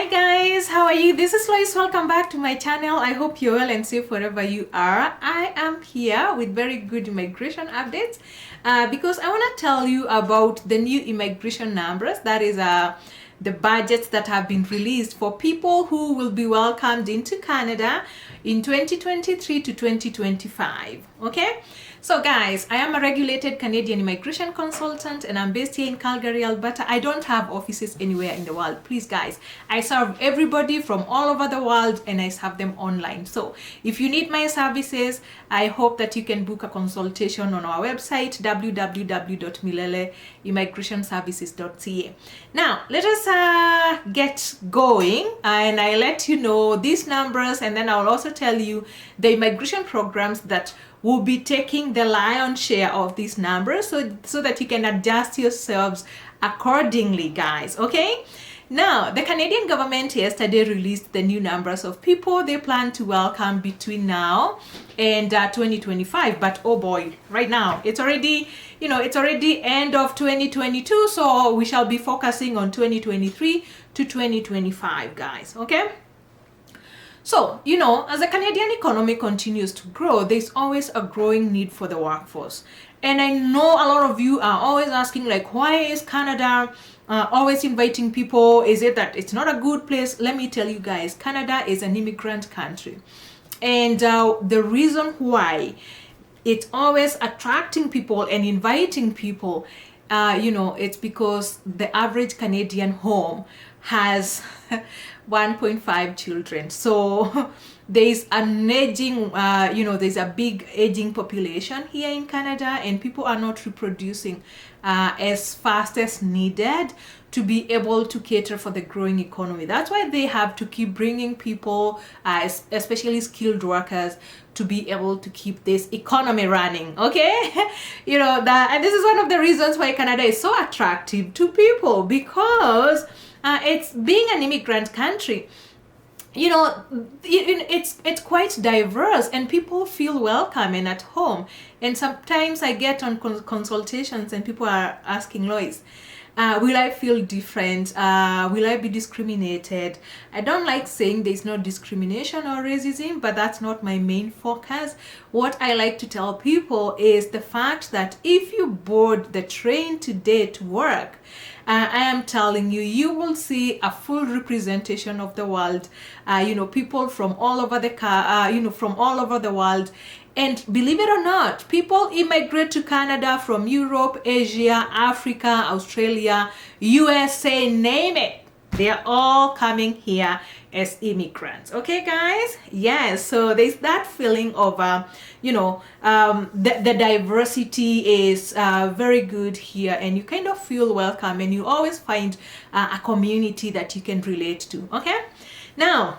Hi guys, how are you? This is Lois. Welcome back to my channel. I hope you're well and safe wherever you are. I am here with very good immigration updates because I want to tell you about the new immigration numbers. That is the budgets that have been released for people who will be welcomed into Canada in 2023 to 2025. Okay, so guys, I am a regulated Canadian immigration consultant and I'm based here in Calgary, Alberta. I don't have offices anywhere in the world. Please guys, I serve everybody from all over the world and I serve them online. So if you need my services, I hope that you can book a consultation on our website www.mileleimmigrationservices.ca. Now let us get going and I let you know these numbers, and then I'll also tell you the immigration programs that will be taking the lion's share of these numbers, so that you can adjust yourselves accordingly, guys. Okay, now the Canadian government yesterday released the new numbers of people they plan to welcome between now and 2025. But oh boy, right now it's already end of 2022, so we shall be focusing on 2023 to 2025, guys. Okay, so, as the Canadian economy continues to grow, there's always a growing need for the workforce. And I know a lot of you are always asking, like, why is Canada always inviting people? Is it that it's not a good place? Let me tell you guys, Canada is an immigrant country. And the reason why it's always attracting people and inviting people, it's because the average Canadian home has 1.5 children. So there's an aging, there's a big aging population here in Canada, and people are not reproducing as fast as needed to be able to cater for the growing economy. That's why they have to keep bringing people, especially skilled workers, to be able to keep this economy running. Okay, and this is one of the reasons why Canada is so attractive to people, because it's being an immigrant country. It's quite diverse and people feel welcome and at home. And sometimes I get on consultations and people are asking, Lois, will I feel different? Will I be discriminated? I don't like saying there's no discrimination or racism, but that's not my main focus. What I like to tell people is the fact that if you board the train today to work, I am telling you, you will see a full representation of the world. People from all over from all over the world. And believe it or not, people immigrate to Canada from Europe, Asia, Africa, Australia, USA, name it. They're all coming here as immigrants. Okay, guys? Yes, so there's that feeling of, the diversity is very good here, and you kind of feel welcome, and you always find a community that you can relate to. Okay? Now,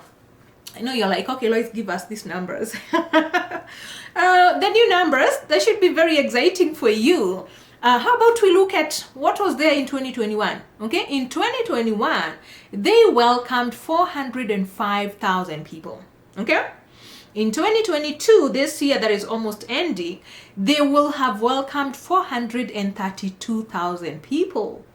I know you're like, okay, let's give us these numbers. The new numbers, that should be very exciting for you. How about we look at what was there in 2021? Okay, in 2021, they welcomed 405,000 people. Okay, in 2022, this year that is almost ending, they will have welcomed 432,000 people.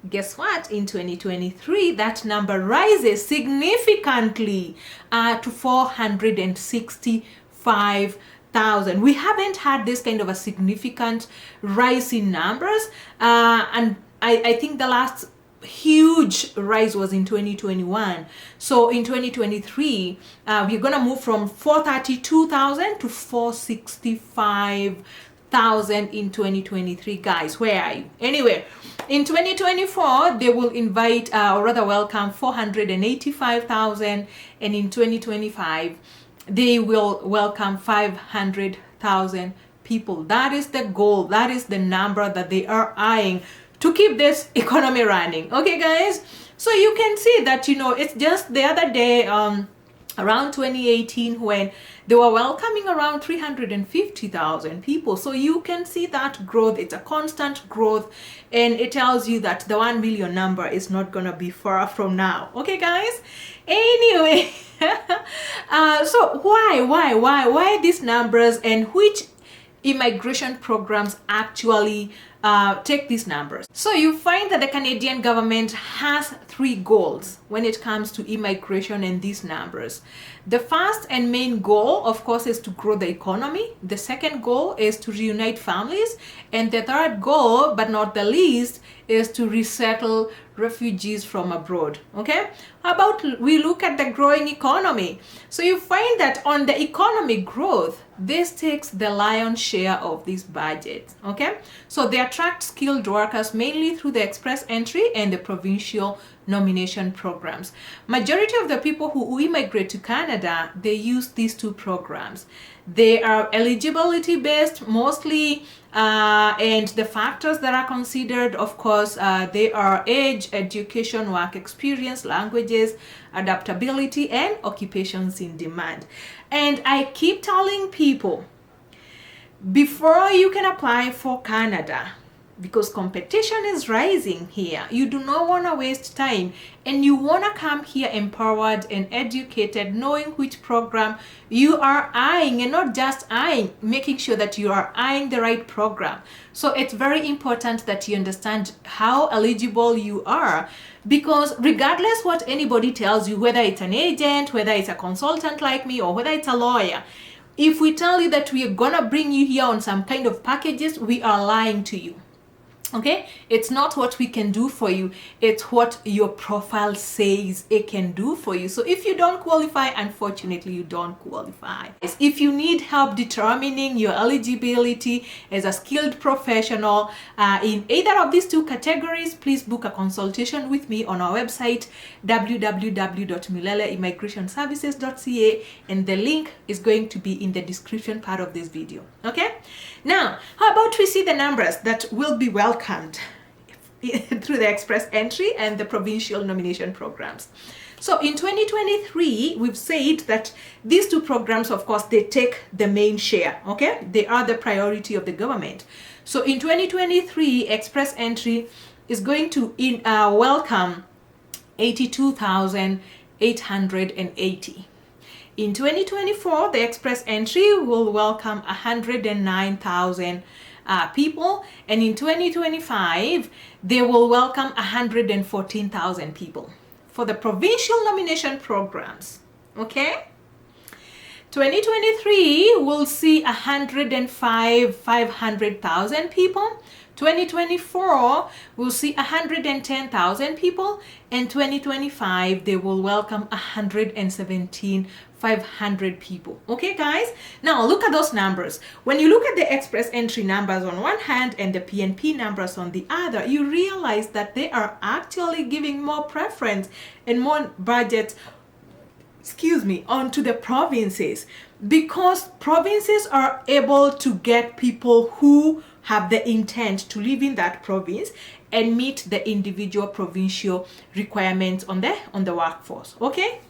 Guess what? In 2023, that number rises significantly to 465,000. We haven't had this kind of a significant rise in numbers, and I think the last huge rise was in 2021. So in 2023, we're gonna move from 432,000 to 465,000 in 2023. Guys, where are you? Anyway, in 2024, they will invite or rather welcome 485,000, and in 2025 they will welcome 500,000 people. That is the goal. That is the number that they are eyeing to keep this economy running. Okay, guys? So you can see that, it's just the other day, around 2018, when they were welcoming around 350,000 people. So you can see that growth. It's a constant growth, and it tells you that the 1 million number is not gonna be far from now. Okay, guys? Anyway, so why these numbers, and which immigration programs actually take these numbers. So you find that the Canadian government has 3 goals when it comes to immigration and these numbers. The first and main goal, of course, is to grow the economy. The second goal is to reunite families. And the third goal, but not the least, is to resettle refugees from abroad. Okay, how about we look at the growing economy? So you find that on the economic growth, this takes the lion's share of this budget. Okay, so they attract skilled workers mainly through the express entry and the provincial nomination programs. Majority of the people who immigrate to Canada, they use these 2 programs. They are eligibility based mostly, and the factors that are considered, of course, they are age, education, work experience, languages, adaptability, and occupations in demand. And I keep telling people, before you can apply for Canada, because competition is rising here, you do not want to waste time, and you want to come here empowered and educated, knowing which program you are eyeing, and not just eyeing, making sure that you are eyeing the right program. So it's very important that you understand how eligible you are, because regardless what anybody tells you, whether it's an agent, whether it's a consultant like me, or whether it's a lawyer, if we tell you that we are gonna bring you here on some kind of packages, we are lying to you. Okay, it's not what we can do for you, it's what your profile says it can do for you. So if you don't qualify, unfortunately you don't qualify. If you need help determining your eligibility as a skilled professional in either of these 2 categories, please book a consultation with me on our website www.mileleimmigrationservices.ca, and the link is going to be in the description part of this video. Okay, now how about we see the numbers that will be welcomed through the express entry and the provincial nomination programs. So in 2023, we've said that these 2 programs, of course, they take the main share. Okay, they are the priority of the government. So in 2023, express entry is going to welcome 82,880. In 2024, the express entry will welcome 109,000 people, and in 2025 they will welcome 114,000 people for the provincial nomination programs. Okay, 2023 will see 500,000 people. 2024 will see 110,000 people, and 2025 they will welcome 117,500 people. Okay guys, now look at those numbers. When you look at the express entry numbers on one hand and the PNP numbers on the other, you realize that they are actually giving more preference and more budget, onto the provinces, because provinces are able to get people who have the intent to live in that province and meet the individual provincial requirements on the workforce. Okay,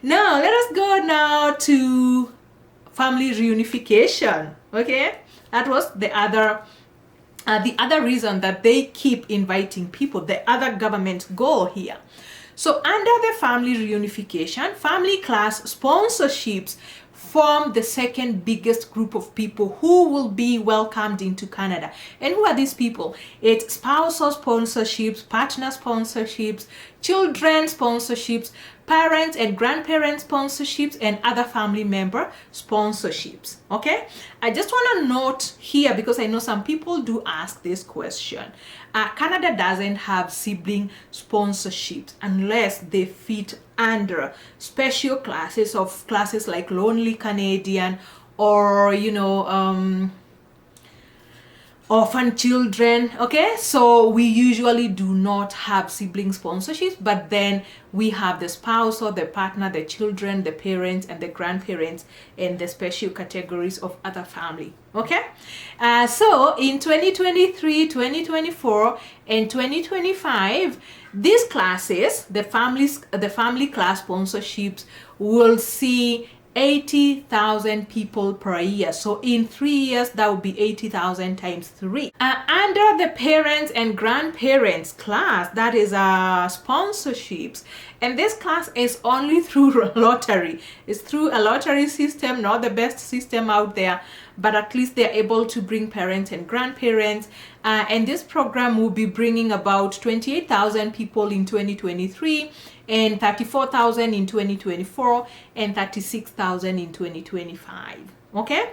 now let us go now to family reunification. Okay, that was the other reason that they keep inviting people, the other government goal here. So under the family reunification, family class sponsorships form the second biggest group of people who will be welcomed into Canada. And who are these people? It's spousal sponsorships, partner sponsorships, children sponsorships, parents and grandparents sponsorships, and other family member sponsorships. Okay, I just want to note here, because I know some people do ask this question. Canada doesn't have sibling sponsorships unless they fit under special classes like Lonely Canadian, or orphan children. Okay, so we usually do not have sibling sponsorships, but then we have the spouse or the partner, the children, the parents, and the grandparents, and the special categories of other family. Okay, so in 2023, 2024, and 2025, these classes, the family class sponsorships, will see 80,000 people per year. So in 3 years, that would be 80,000 times 3. Under the parents and grandparents class, that is sponsorships, And this class is only through lottery. It's through a lottery system, not the best system out there, but at least they're able to bring parents and grandparents. And this program will be bringing about 28,000 people in 2023, and 34,000 in 2024, and 36,000 in 2025. Okay?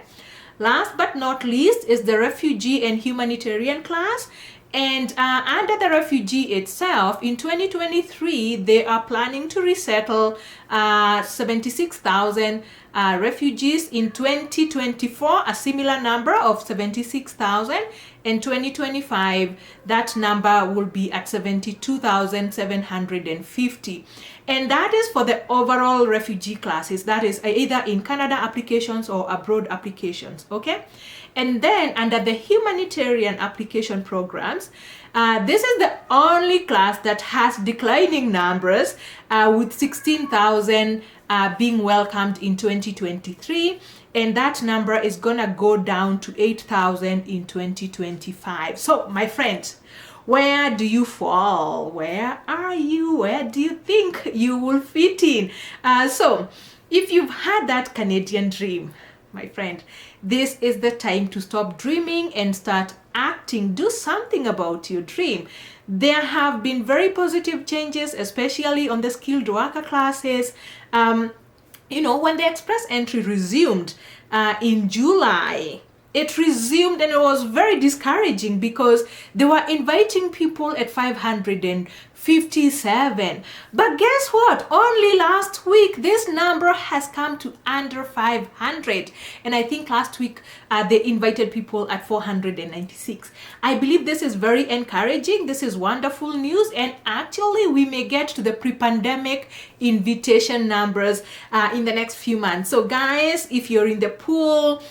Last but not least is the refugee and humanitarian class. And under the refugee itself, in 2023, they are planning to resettle 76,000 refugees. In 2024, a similar number of 76,000. In 2025, that number will be at 72,750. And that is for the overall refugee classes. That is either in Canada applications or abroad applications, okay? And then under the humanitarian application programs, this is the only class that has declining numbers, with 16,000 being welcomed in 2023. And that number is gonna go down to 8,000 in 2025. So my friends, where do you fall? Where are you? Where do you think you will fit in? So if you've had that Canadian dream, my friend, this is the time to stop dreaming and start acting. Do something about your dream. There have been very positive changes, especially on the skilled worker classes. You know, when the express entry resumed in July, it resumed, and it was very discouraging because they were inviting people at 557. But guess what? Only last week, this number has come to under 500. And I think last week, they invited people at 496. I believe this is very encouraging. This is wonderful news. And actually, we may get to the pre-pandemic invitation numbers in the next few months. So guys, if you're in the pool,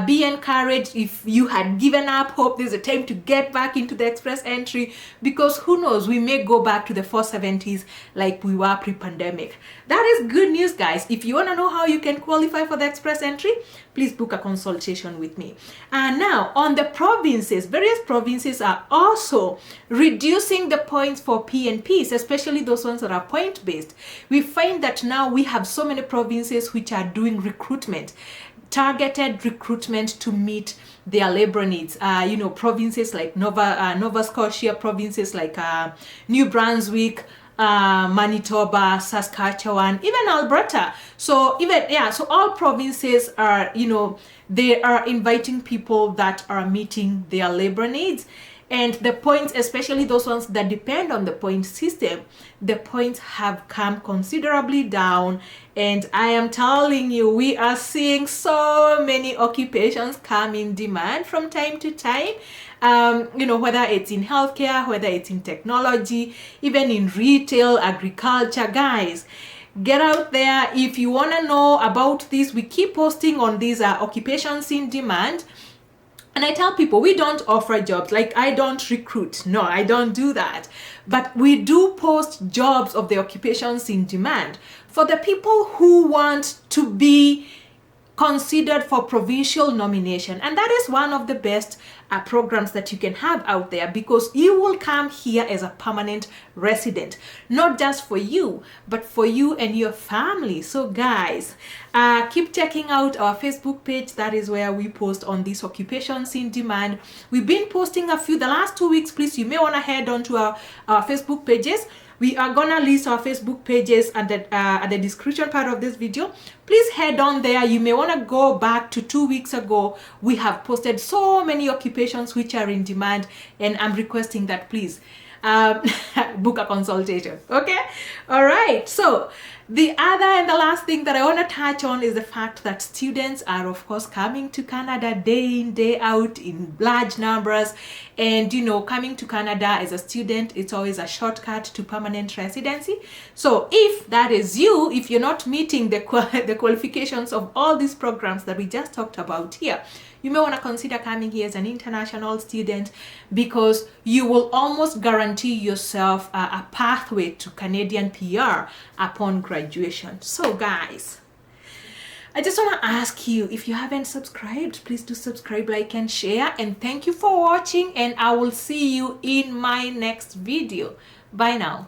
be encouraged. If you had given up hope, there's a time to get back into the express entry, because who knows, we may go back to the 470s like we were pre-pandemic. That is good news, guys. If you want to know how you can qualify for the express entry, please book a consultation with me. And now on the provinces, various provinces are also reducing the points for PNPs, especially those ones that are point-based. We find that now we have so many provinces which are doing recruitment, targeted recruitment to meet their labor needs. You know, provinces like Nova Scotia, provinces like New Brunswick, Manitoba, Saskatchewan, even Alberta. So so all provinces are, you know, they are inviting people that are meeting their labor needs. And the points, especially those ones that depend on the point system, the points have come considerably down. And I am telling you, we are seeing so many occupations come in demand from time to time. You know, whether it's in healthcare, whether it's in technology, even in retail, agriculture. Guys, get out there. If you want to know about this, we keep posting on these occupations in demand. And I tell people, we don't offer jobs. Like, I don't recruit. No, I don't do that. But we do post jobs of the occupations in demand for the people who want to be considered for provincial nomination. And that is one of the best programs that you can have out there, because you will come here as a permanent resident, not just for you, but for you and your family. So guys, keep checking out our Facebook page. That is where we post on these occupations in demand. We've been posting a few the last 2 weeks. Please, you may want to head on to our Facebook pages. We are gonna list our Facebook pages at the description part of this video. Please head on there. You may want to go back to 2 weeks ago. We have posted so many occupations which are in demand, and I'm requesting that please book a consultation. Okay, all right. So the other and the last thing that I want to touch on is the fact that students are, of course, coming to Canada day in, day out in large numbers. And, you know, coming to Canada as a student, it's always a shortcut to permanent residency. So if that is you, if you're not meeting the qualifications of all these programs that we just talked about here, you may want to consider coming here as an international student, because you will almost guarantee yourself a pathway to Canadian PR upon graduation. So guys, I just want to ask you, if you haven't subscribed, please do subscribe, like, and share. And thank you for watching, and I will see you in my next video. Bye now.